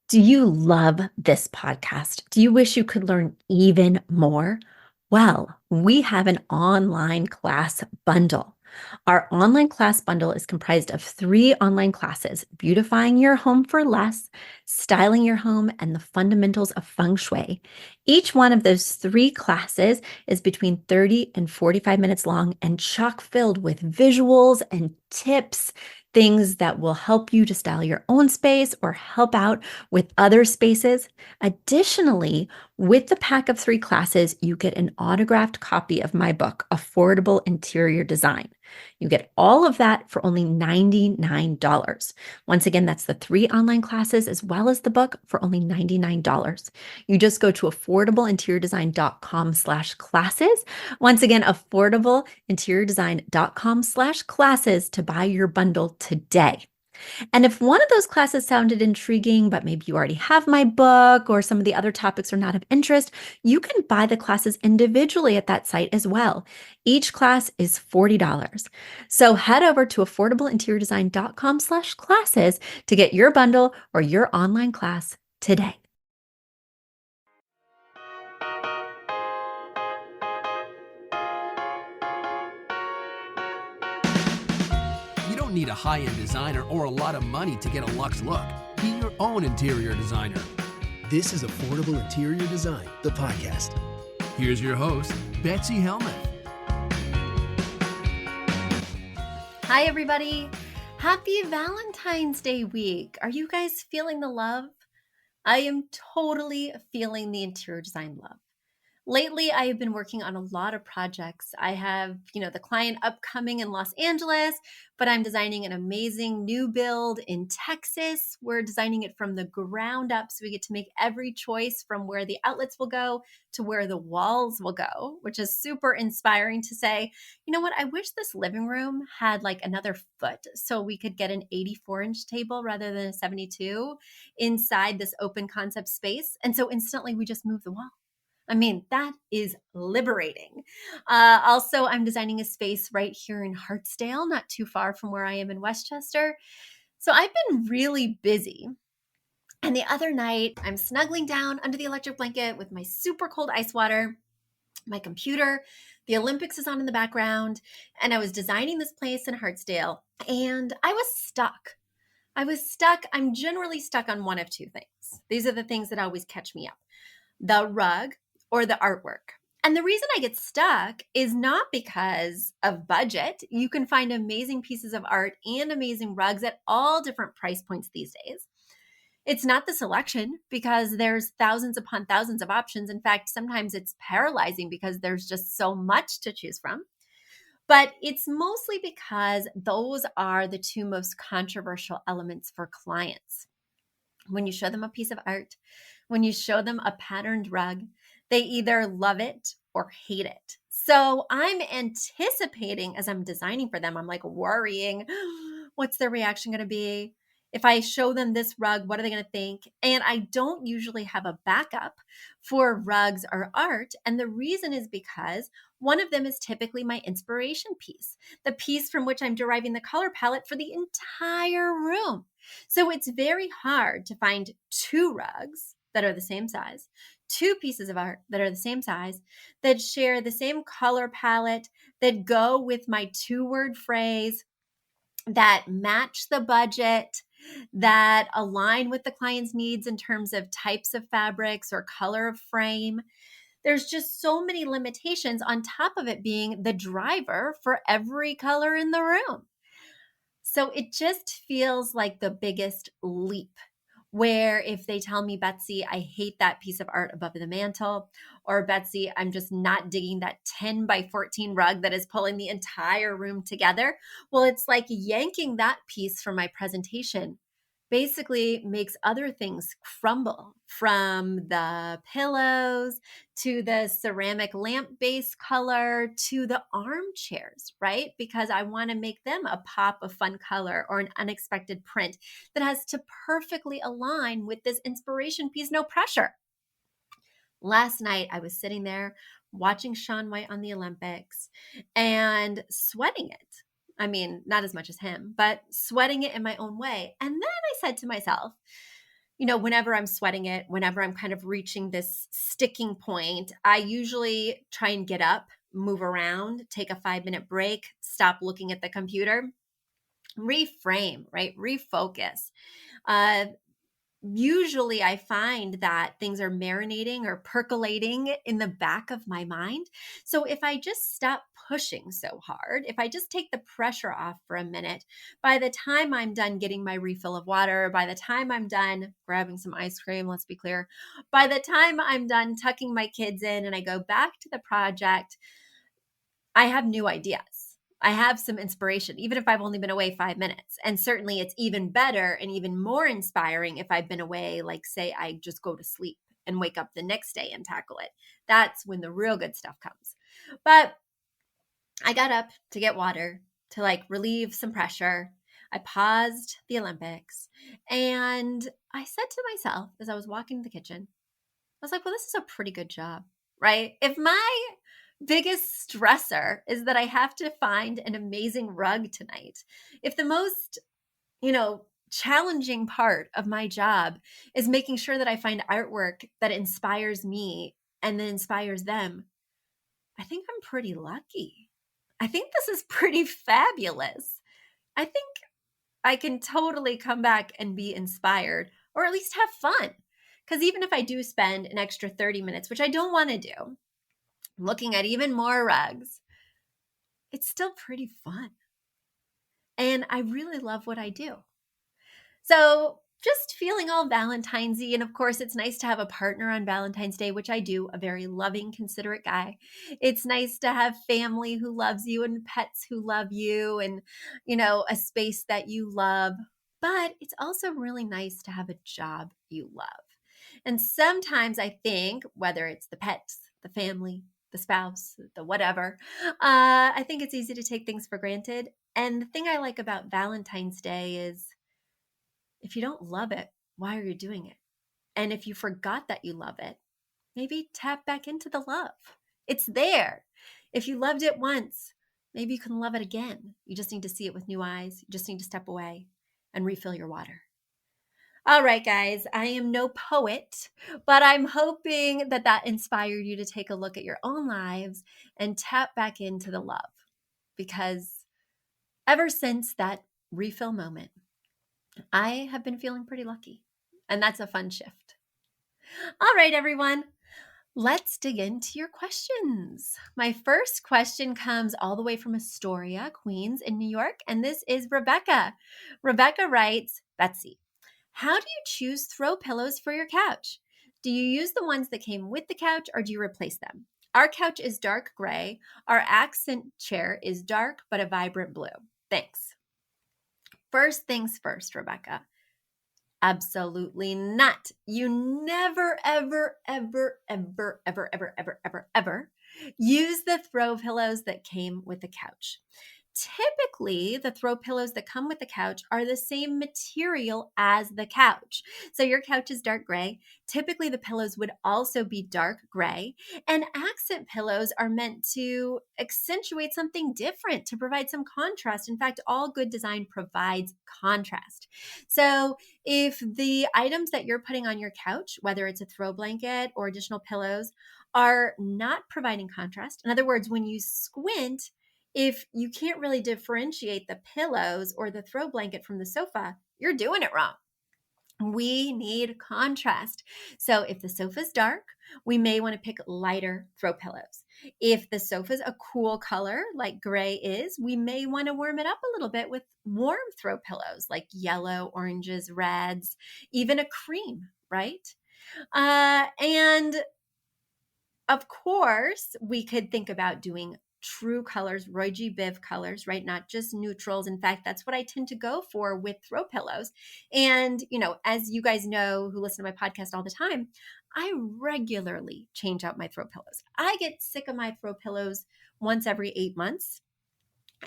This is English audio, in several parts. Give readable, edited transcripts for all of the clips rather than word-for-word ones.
Do you love this podcast? Do you wish you could learn even more? Well, we have an online class bundle. Our online class bundle is comprised of 3 online classes: beautifying your home for less, styling your home, and the fundamentals of feng shui. Each one of those 3 classes is between 30 and 45 minutes long and chock filled with visuals and tips, things that will help you to style your own space or help out with other spaces. Additionally, with the pack of 3 classes, you get an autographed copy of my book, Affordable Interior Design. You get all of that for only $99. Once again, that's the 3 online classes as well as the book for only $99. You just go to affordableinteriordesign.com/classes. Once again, affordableinteriordesign.com/classes to buy your bundle today. And if one of those classes sounded intriguing, but maybe you already have my book or some of the other topics are not of interest, you can buy the classes individually at that site as well. Each class is $40. So head over to affordableinteriordesign.com/classes to get your bundle or your online class today. You don't need a high-end designer or a lot of money to get a luxe look. Be your own interior designer. This is Affordable Interior Design, the podcast. Here's your host, Betsy Helmuth. Hi, everybody. Happy Valentine's Day week. Are you guys feeling the love? I am totally feeling the interior design love. Lately, I have been working on a lot of projects. I have, the client upcoming in Los Angeles, but I'm designing an amazing new build in Texas. We're designing it from the ground up, so we get to make every choice from where the outlets will go to where the walls will go, which is super inspiring to say, you know what, I wish this living room had like another foot so we could get an 84-inch table rather than a 72 inside this open concept space. And so instantly we just move the wall. I mean, that is liberating. Also, I'm designing a space right here in Hartsdale, not too far from where I am in Westchester. So I've been really busy. And the other night, I'm snuggling down under the electric blanket with my super cold ice water, my computer. The Olympics is on in the background. And I was designing this place in Hartsdale. And I was stuck. I'm generally stuck on one of 2 things. These are the things that always catch me up: the rug or the artwork. And the reason I get stuck is not because of budget. You can find amazing pieces of art and amazing rugs at all different price points these days. It's not the selection, because there's thousands upon thousands of options. In fact, sometimes it's paralyzing because there's just so much to choose from. But it's mostly because those are the 2 most controversial elements for clients. When you show them a piece of art, when you show them a patterned rug, they either love it or hate it. So I'm anticipating as I'm designing for them, I'm like worrying, what's their reaction going to be? If I show them this rug, what are they going to think? And I don't usually have a backup for rugs or art. And the reason is because one of them is typically my inspiration piece, the piece from which I'm deriving the color palette for the entire room. So it's very hard to find 2 rugs that are the same size, 2 pieces of art that are the same size, that share the same color palette, that go with my 2-word phrase, that match the budget, that align with the client's needs in terms of types of fabrics or color of frame. There's just so many limitations, on top of it being the driver for every color in the room. So it just feels like the biggest leap, where if they tell me, Betsy, I hate that piece of art above the mantle, or Betsy, I'm just not digging that 10 by 14 rug that is pulling the entire room together. Well, it's like yanking that piece from my presentation basically makes other things crumble, from the pillows to the ceramic lamp base color to the armchairs, right? Because I want to make them a pop of fun color or an unexpected print that has to perfectly align with this inspiration piece, no pressure. Last night, I was sitting there watching Shaun White on the Olympics and sweating it. I mean, not as much as him, but sweating it in my own way. And then I said to myself, whenever I'm sweating it, whenever I'm kind of reaching this sticking point, I usually try and get up, move around, take a 5-minute break, stop looking at the computer, reframe, right? Refocus. Uh, Usually I find that things are marinating or percolating in the back of my mind. So if I just stop pushing so hard, if I just take the pressure off for a minute, by the time I'm done getting my refill of water, by the time I'm done grabbing some ice cream, let's be clear, by the time I'm done tucking my kids in and I go back to the project, I have new ideas. I have some inspiration, even if I've only been away 5 minutes. And certainly it's even better and even more inspiring if I've been away, like, say, I just go to sleep and wake up the next day and tackle it. That's when the real good stuff comes. But I got up to get water to like relieve some pressure. I paused the Olympics and I said to myself as I was walking to the kitchen, I was like, well, this is a pretty good job, right? If my biggest stressor is that I have to find an amazing rug tonight, if the most, challenging part of my job is making sure that I find artwork that inspires me and then inspires them, I think I'm pretty lucky. I think this is pretty fabulous. I think I can totally come back and be inspired or at least have fun. Because even if I do spend an extra 30 minutes, which I don't want to do, looking at even more rugs, it's still pretty fun. And I really love what I do. So just feeling all Valentine's-y. And of course, it's nice to have a partner on Valentine's Day, which I do, a very loving, considerate guy. It's nice to have family who loves you and pets who love you and, a space that you love. But it's also really nice to have a job you love. And sometimes I think, whether it's the pets, the family, the spouse, the whatever, I think it's easy to take things for granted. And the thing I like about Valentine's Day is if you don't love it, why are you doing it? And if you forgot that you love it, maybe tap back into the love. It's there. If you loved it once, maybe you can love it again. You just need to see it with new eyes. You just need to step away and refill your water. All right, guys, I am no poet, but I'm hoping that that inspired you to take a look at your own lives and tap back into the love. Because ever since that refill moment, I have been feeling pretty lucky. And that's a fun shift. All right, everyone, let's dig into your questions. My first question comes all the way from Astoria, Queens in New York. And this is Rebecca. Rebecca writes, Betsy, how do you choose throw pillows for your couch? Do you use the ones that came with the couch or do you replace them? Our couch is dark gray. Our accent chair is dark but a vibrant blue. Thanks. First things first, Rebecca. Absolutely not. You never, ever, ever, ever, ever, ever, ever, ever, ever use the throw pillows that came with the couch. Typically, the throw pillows that come with the couch are the same material as the couch. So your couch is dark gray. Typically, the pillows would also be dark gray. And accent pillows are meant to accentuate something different, to provide some contrast. In fact, all good design provides contrast. So if the items that you're putting on your couch, whether it's a throw blanket or additional pillows, are not providing contrast, in other words, when you squint, if you can't really differentiate the pillows or the throw blanket from the sofa, you're doing it wrong. We need contrast. So if the sofa's dark, we may want to pick lighter throw pillows. If the sofa's a cool color like gray is, we may want to warm it up a little bit with warm throw pillows like yellow, oranges, reds, even a cream, right? And of course, we could think about doing true colors, Roy G. Biv colors, right? Not just neutrals. In fact, that's what I tend to go for with throw pillows. And, as you guys know who listen to my podcast all the time, I regularly change out my throw pillows. I get sick of my throw pillows once every 8 months.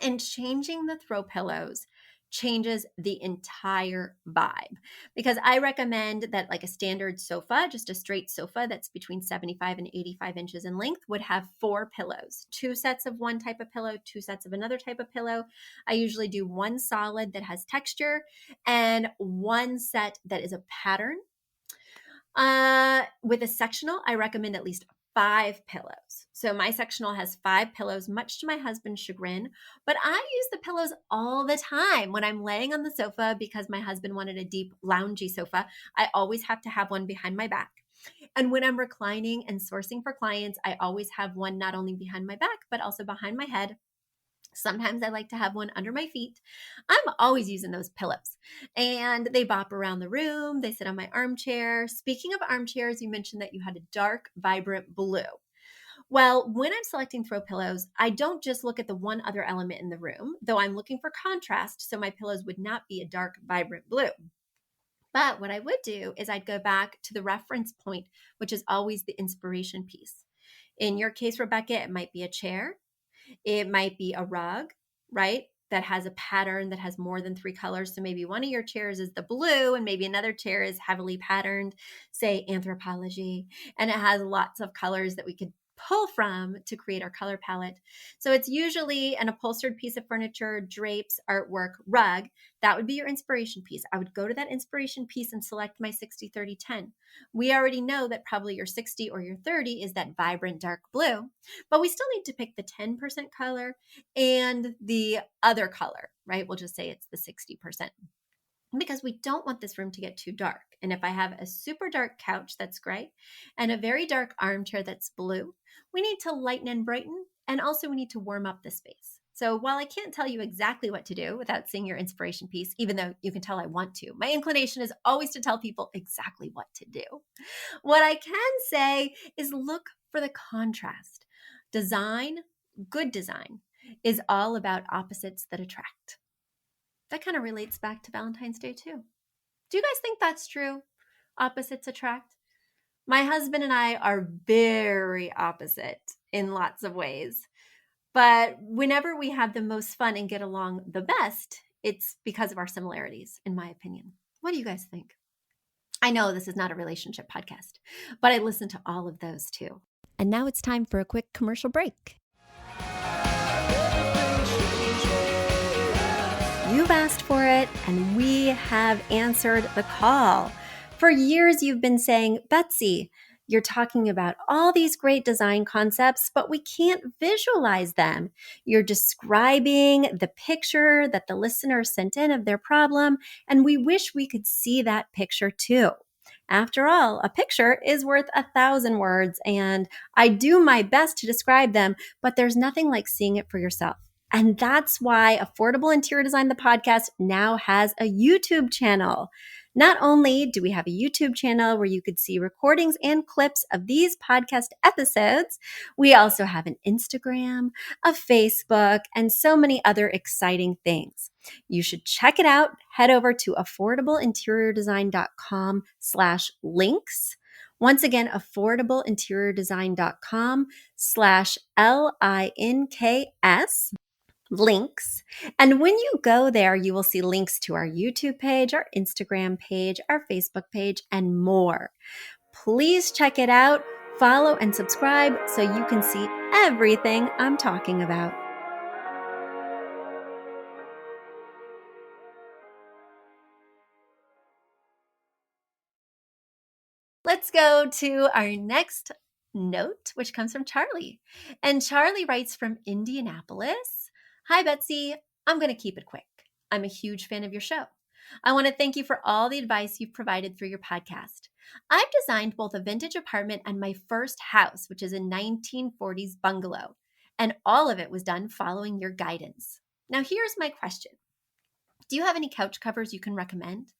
And changing the throw pillows changes the entire vibe, because I recommend that like a standard sofa, just a straight sofa that's between 75 and 85 inches in length, would have 4 pillows, 2 sets of one type of pillow, 2 sets of another type of pillow. I usually do one solid that has texture and one set that is a pattern With a sectional, I recommend at least 5 pillows. So my sectional has 5 pillows, much to my husband's chagrin, but I use the pillows all the time when I'm laying on the sofa because my husband wanted a deep, loungy sofa. I always have to have one behind my back. And when I'm reclining and sourcing for clients, I always have one not only behind my back, but also behind my head. Sometimes I like to have one under my feet. I'm always using those pillows and they bop around the room. They sit on my armchair. Speaking of armchairs, you mentioned that you had a dark, vibrant blue. Well, when I'm selecting throw pillows, I don't just look at the one other element in the room, though I'm looking for contrast, so my pillows would not be a dark, vibrant blue. But what I would do is I'd go back to the reference point, which is always the inspiration piece. In your case, Rebecca, it might be a chair. It might be a rug, right? That has a pattern that has more than 3 colors. So maybe one of your chairs is the blue, and maybe another chair is heavily patterned, say anthropology, and it has lots of colors that we could pull from to create our color palette. So it's usually an upholstered piece of furniture, drapes, artwork, rug. That would be your inspiration piece. I would go to that inspiration piece and select my 60-30-10. We already know that probably your 60 or your 30 is that vibrant dark blue, but we still need to pick the 10% color and the other color, right? We'll just say it's the 60%, because we don't want this room to get too dark. And if I have a super dark couch that's gray and a very dark armchair that's blue, we need to lighten and brighten, and also we need to warm up the space. So while I can't tell you exactly what to do without seeing your inspiration piece, even though you can tell I want to, my inclination is always to tell people exactly what to do. What I can say is look for the contrast. Design, good design, is all about opposites that attract. That kind of relates back to Valentine's Day too. Do you guys think that's true? Opposites attract? My husband and I are very opposite in lots of ways. But whenever we have the most fun and get along the best, it's because of our similarities, in my opinion. What do you guys think? I know this is not a relationship podcast, but I listen to all of those too. And now it's time for a quick commercial break. You've asked for it, and we have answered the call. For years, you've been saying, Betsy, you're talking about all these great design concepts, but we can't visualize them. You're describing the picture that the listener sent in of their problem, and we wish we could see that picture too. After all, a picture is worth 1,000 words, and I do my best to describe them, but there's nothing like seeing it for yourself. And that's why Affordable Interior Design, the podcast, now has a YouTube channel. Not only do we have a YouTube channel where you could see recordings and clips of these podcast episodes, we also have an Instagram, a Facebook, and so many other exciting things. You should check it out. Head over to affordableinteriordesign.com/links. Once again, affordableinteriordesign.com/LINKS. Links. And when you go there, you will see links to our YouTube page, our Instagram page, our Facebook page, and more. Please check it out, follow and subscribe so you can see everything I'm talking about. Let's go to our next note, which comes from Charlie. And Charlie writes from Indianapolis. Hi, Betsy. I'm going to keep it quick. I'm a huge fan of your show. I want to thank you for all the advice you've provided through your podcast. I've designed both a vintage apartment and my first house, which is a 1940s bungalow, and all of it was done following your guidance. Now, here's my question. Do you have any couch covers you can recommend?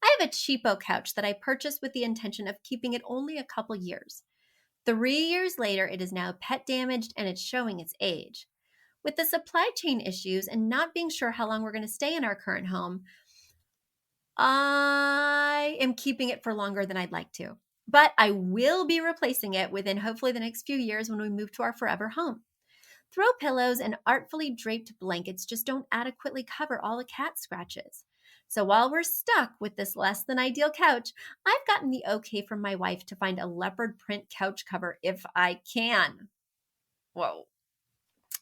I have a cheapo couch that I purchased with the intention of keeping it only a couple years. 3 years later, it is now pet damaged and it's showing its age. With the supply chain issues and not being sure how long we're going to stay in our current home, I am keeping it for longer than I'd like to. But I will be replacing it within hopefully the next few years when we move to our forever home. Throw pillows and artfully draped blankets just don't adequately cover all the cat scratches. So while we're stuck with this less than ideal couch, I've gotten the okay from my wife to find a leopard print couch cover if I can. Whoa.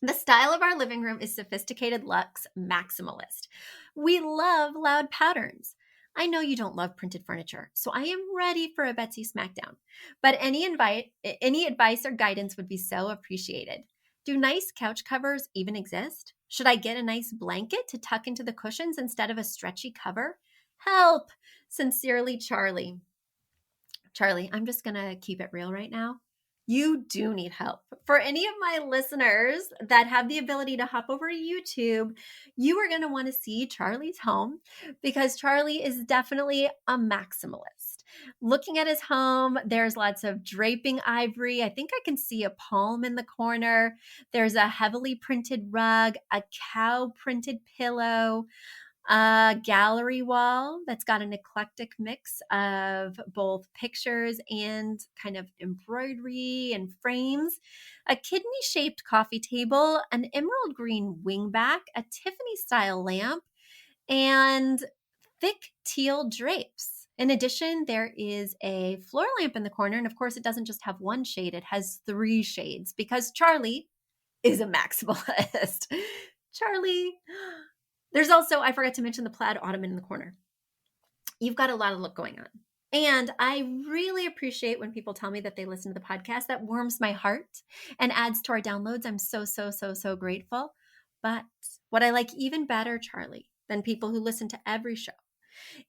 The style of our living room is sophisticated luxe maximalist. We love loud patterns. I know you don't love printed furniture, so I am ready for a Betsy Smackdown. But any advice or guidance would be so appreciated. Do nice couch covers even exist? Should I get a nice blanket to tuck into the cushions instead of a stretchy cover? Help! Sincerely, Charlie. Charlie, I'm just going to keep it real right now. You do need help. For any of my listeners that have the ability to hop over to YouTube, you are going to want to see Charlie's home because Charlie is definitely a maximalist. Looking at his home, there's lots of draping ivory. I think I can see a palm in the corner. There's a heavily printed rug, a cow printed pillow, a gallery wall that's got an eclectic mix of both pictures and kind of embroidery and frames, a kidney shaped coffee table, an emerald green wingback, a Tiffany style lamp, and thick teal drapes. In addition, there is a floor lamp in the corner. And of course, it doesn't just have one shade, it has 3 shades because Charlie is a maximalist. Charlie. There's also, I forgot to mention the plaid ottoman in the corner. You've got a lot of look going on. And I really appreciate when people tell me that they listen to the podcast. That warms my heart and adds to our downloads. I'm so grateful. But what I like even better, Charlie, than people who listen to every show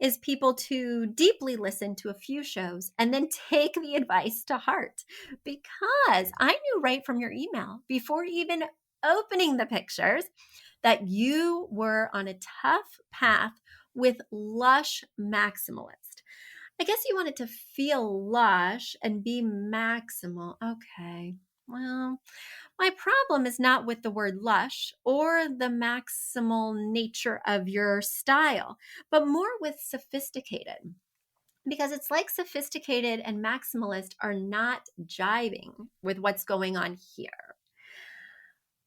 is people to deeply listen to a few shows and then take the advice to heart. Because I knew right from your email, before even opening the pictures, that you were on a tough path with lush maximalist. I guess you wanted to feel lush and be maximal. Okay. Well, my problem is not with the word lush or the maximal nature of your style, but more with sophisticated. Because it's like sophisticated and maximalist are not jiving with what's going on here.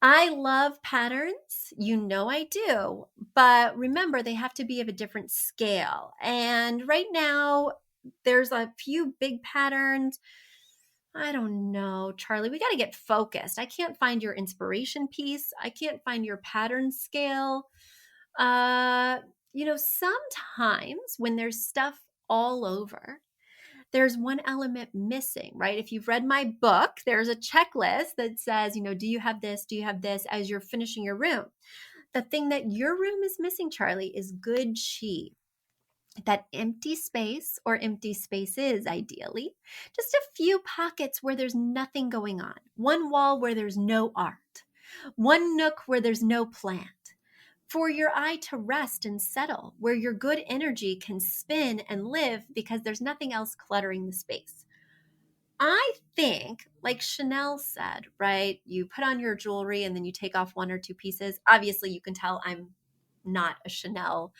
I love patterns. You know I do. But remember, they have to be of a different scale. And right now, there's a few big patterns. I don't know, Charlie. We got to get focused. I can't find your inspiration piece. I can't find your pattern scale. Uh, sometimes when there's stuff all over, there's one element missing, right? If you've read my book, there's a checklist that says, do you have this? Do you have this as you're finishing your room? The thing that your room is missing, Charlie, is good chi. That empty space or empty spaces, ideally, just a few pockets where there's nothing going on. One wall where there's no art. One nook where there's no plant. For your eye to rest and settle, where your good energy can spin and live because there's nothing else cluttering the space. I think, like Chanel said, right? You put on your jewelry and then you take off 1 or 2 pieces. Obviously, you can tell I'm not a Chanel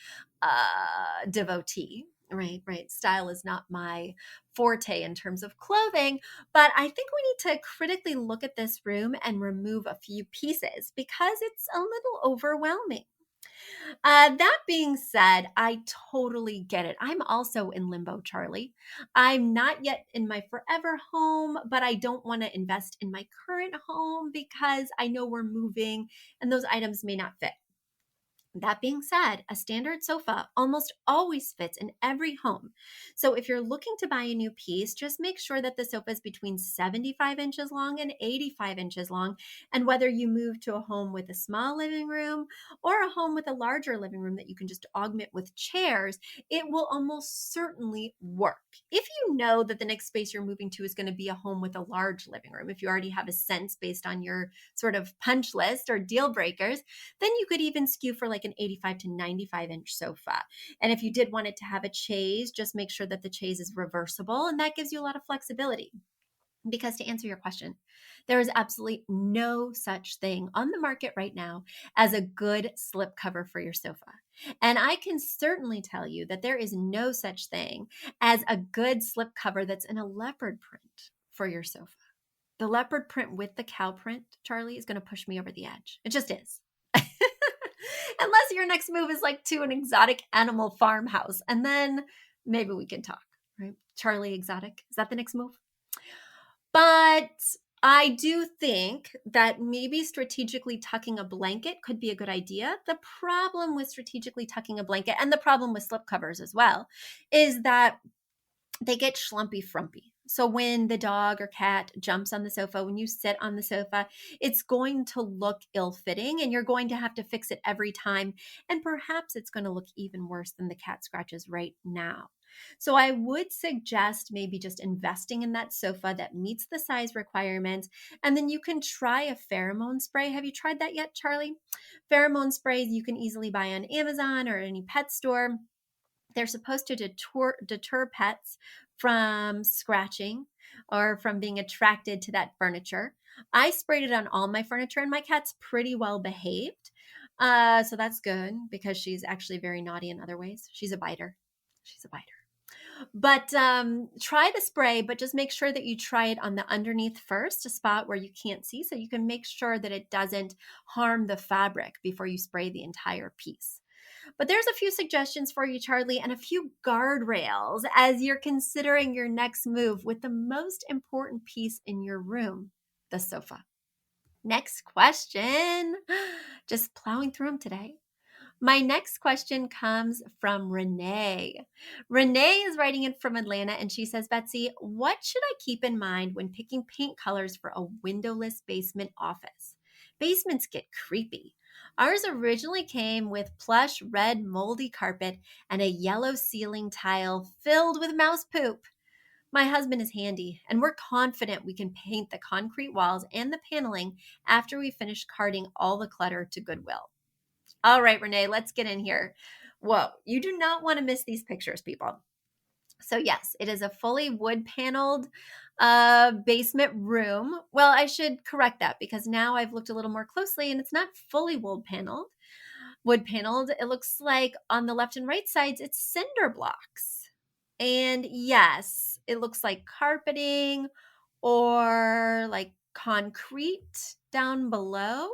devotee, right? Style is not my forte in terms of clothing, but I think we need to critically look at this room and remove a few pieces because it's a little overwhelming. That being said, I totally get it. I'm also in limbo, Charlie. I'm not yet in my forever home, but I don't want to invest in my current home because I know we're moving and those items may not fit. That being said, a standard sofa almost always fits in every home. So if you're looking to buy a new piece, just make sure that the sofa is between 75 inches long and 85 inches long. And whether you move to a home with a small living room or a home with a larger living room that you can just augment with chairs, it will almost certainly work. If you know that the next space you're moving to is going to be a home with a large living room, if you already have a sense based on your sort of punch list or deal breakers, then you could even skew for like an 85 to 95 inch sofa. And if you did want it to have a chaise, just make sure that the chaise is reversible, and that gives you a lot of flexibility. Because to answer your question, there is absolutely no such thing on the market right now as a good slip cover for your sofa. And I can certainly tell you that there is no such thing as a good slip cover that's in a leopard print for your sofa. The leopard print with the cow print, Charlie, is going to push me over the edge. It just is. Unless your next move is like to an exotic animal farmhouse. And then maybe we can talk, right? Charlie exotic. Is that the next move? But I do think that maybe strategically tucking a blanket could be a good idea. The problem with strategically tucking a blanket, and the problem with slip covers as well, is that they get schlumpy frumpy. So when the dog or cat jumps on the sofa, when you sit on the sofa, it's going to look ill-fitting and you're going to have to fix it every time. And perhaps it's going to look even worse than the cat scratches right now. So I would suggest maybe just investing in that sofa that meets the size requirements. And then you can try a pheromone spray. Have you tried that yet, Charlie? Pheromone sprays you can easily buy on Amazon or any pet store. They're supposed to deter pets from scratching or from being attracted to that furniture. I sprayed it on all my furniture, and my cat's pretty well behaved. So that's good because she's actually very naughty in other ways. She's a biter. She's a biter. But try the spray, but just make sure that you try it on the underneath first, a spot where you can't see, so you can make sure that it doesn't harm the fabric before you spray the entire piece. But there's a few suggestions for you, Charlie, and a few guardrails as you're considering your next move with the most important piece in your room, the sofa. Next question. Just plowing through them today. My next question comes from Renee. Renee is writing in from Atlanta and she says, Betsy, what should I keep in mind when picking paint colors for a windowless basement office? Basements get creepy. Ours originally came with plush red moldy carpet and a yellow ceiling tile filled with mouse poop. My husband is handy, and we're confident we can paint the concrete walls and the paneling after we finish carting all the clutter to Goodwill. All right, Renee, let's get in here. Whoa, you do not want to miss these pictures, people. So yes, it is a fully wood paneled basement room. Well, I should correct that because now I've looked a little more closely and it's not fully wood paneled. Wood paneled. It looks like on the left and right sides, it's cinder blocks. And yes, it looks like carpeting or like concrete down below.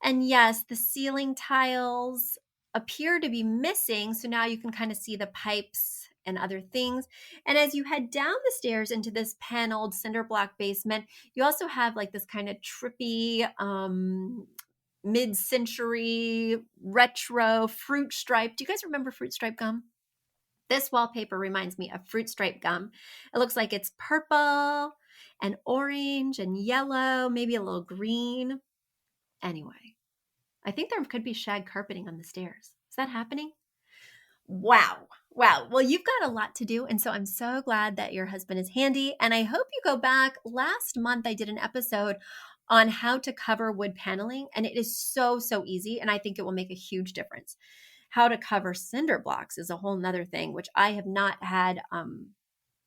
And yes, the ceiling tiles appear to be missing. So now you can kind of see the pipes and other things. And as you head down the stairs into this paneled cinder block basement, you also have like this kind of trippy, mid-century retro fruit stripe. Do you guys remember fruit stripe gum? This wallpaper reminds me of fruit stripe gum. It looks like it's purple and orange and yellow, maybe a little green. Anyway, I think there could be shag carpeting on the stairs. Is that happening? Wow. Wow. Well, you've got a lot to do. And so I'm so glad that your husband is handy. And I hope you go back. Last month, I did an episode on how to cover wood paneling. And it is so, so easy. And I think it will make a huge difference. How to cover cinder blocks is a whole nother thing, which I have not had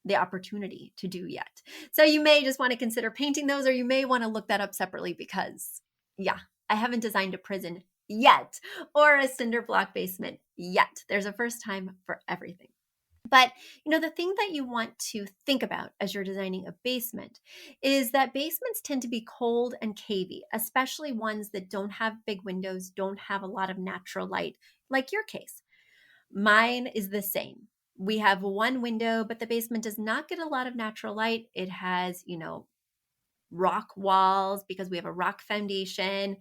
the opportunity to do yet. So you may just want to consider painting those, or you may want to look that up separately because, yeah, I haven't designed a prison yet or a cinder block basement yet. There's a first time for everything. But, the thing that you want to think about as you're designing a basement is that basements tend to be cold and cavey, especially ones that don't have big windows, don't have a lot of natural light, like your case. Mine is the same. We have one window, but the basement does not get a lot of natural light. It has, rock walls because we have a rock foundation.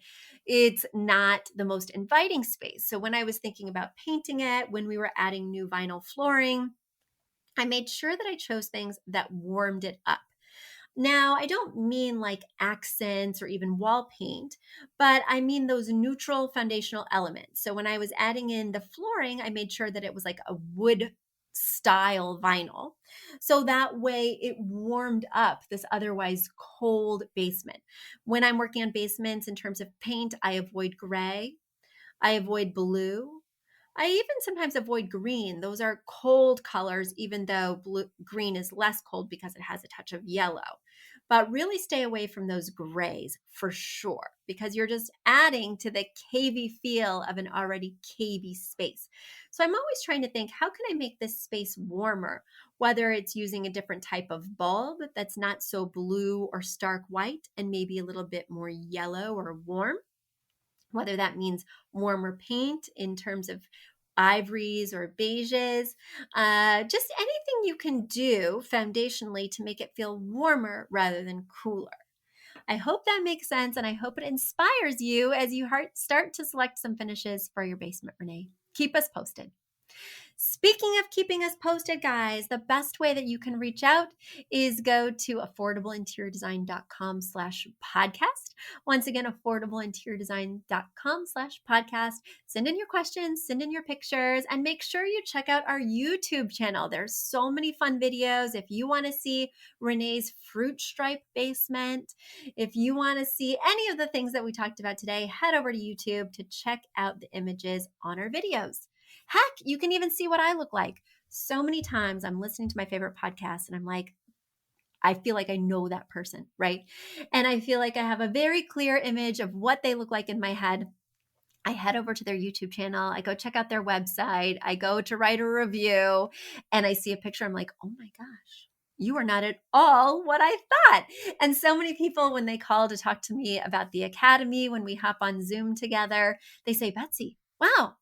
It's not the most inviting space. So when I was thinking about painting it, when we were adding new vinyl flooring, I made sure that I chose things that warmed it up. Now, I don't mean like accents or even wall paint, but I mean those neutral foundational elements. So when I was adding in the flooring, I made sure that it was like a wood style vinyl. So that way it warmed up this otherwise cold basement. When I'm working on basements in terms of paint, I avoid gray, I avoid blue. I even sometimes avoid green. Those are cold colors, even though green is less cold because it has a touch of yellow. But really stay away from those grays for sure, because you're just adding to the cavey feel of an already cavey space. So I'm always trying to think, how can I make this space warmer? Whether it's using a different type of bulb that's not so blue or stark white and maybe a little bit more yellow or warm, whether that means warmer paint in terms of ivories or beiges, just anything you can do foundationally to make it feel warmer rather than cooler. I hope that makes sense, and I hope it inspires you as you start to select some finishes for your basement, Renee. Keep us posted. Speaking of keeping us posted, guys, the best way that you can reach out is go to affordableinteriordesign.com/podcast. Once again, affordableinteriordesign.com/podcast. Send in your questions, send in your pictures, and make sure you check out our YouTube channel. There's so many fun videos. If you want to see Renee's fruit stripe basement, if you want to see any of the things that we talked about today, head over to YouTube to check out the images on our videos. Heck, you can even see what I look like. So many times I'm listening to my favorite podcast and I'm like, I feel like I know that person, right? And I feel like I have a very clear image of what they look like in my head. I head over to their YouTube channel. I go check out their website. I go to write a review and I see a picture. I'm like, oh my gosh, you are not at all what I thought. And so many people, when they call to talk to me about the Academy, when we hop on Zoom together, they say, Betsy, wow.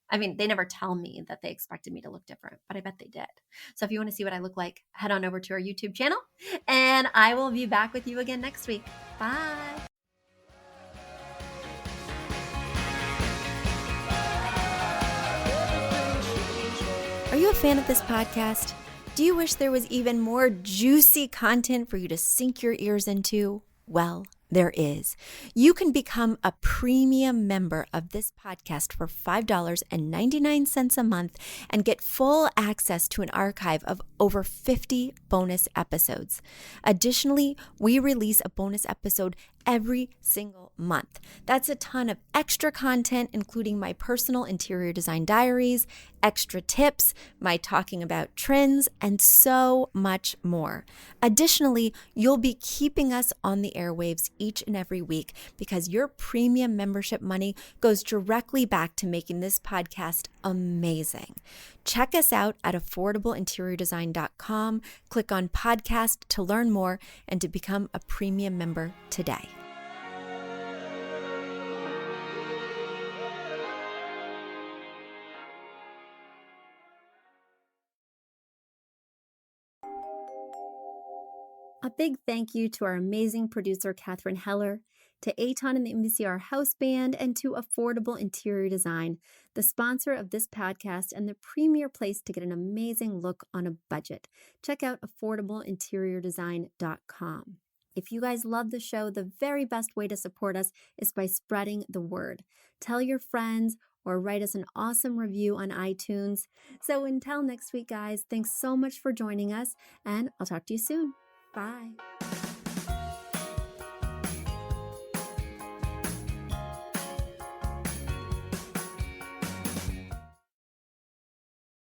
I mean, they never tell me that they expected me to look different, but I bet they did. So if you want to see what I look like, head on over to our YouTube channel, and I will be back with you again next week. Bye. Are you a fan of this podcast? Do you wish there was even more juicy content for you to sink your ears into? Well, there is. You can become a premium member of this podcast for $5.99 a month and get full access to an archive of over 50 bonus episodes. Additionally, we release a bonus episode every single month. That's a ton of extra content, including my personal interior design diaries, extra tips, my talking about trends, and so much more. Additionally, you'll be keeping us on the airwaves each and every week because your premium membership money goes directly back to making this podcast amazing. Check us out at affordableinteriordesign.com. Click on podcast to learn more and to become a premium member today. A big thank you to our amazing producer, Catherine Heller, to Aton and the MBCR House Band, and to Affordable Interior Design, the sponsor of this podcast and the premier place to get an amazing look on a budget. Check out affordableinteriordesign.com. If you guys love the show, the very best way to support us is by spreading the word. Tell your friends or write us an awesome review on iTunes. So until next week, guys, thanks so much for joining us, and I'll talk to you soon. Bye.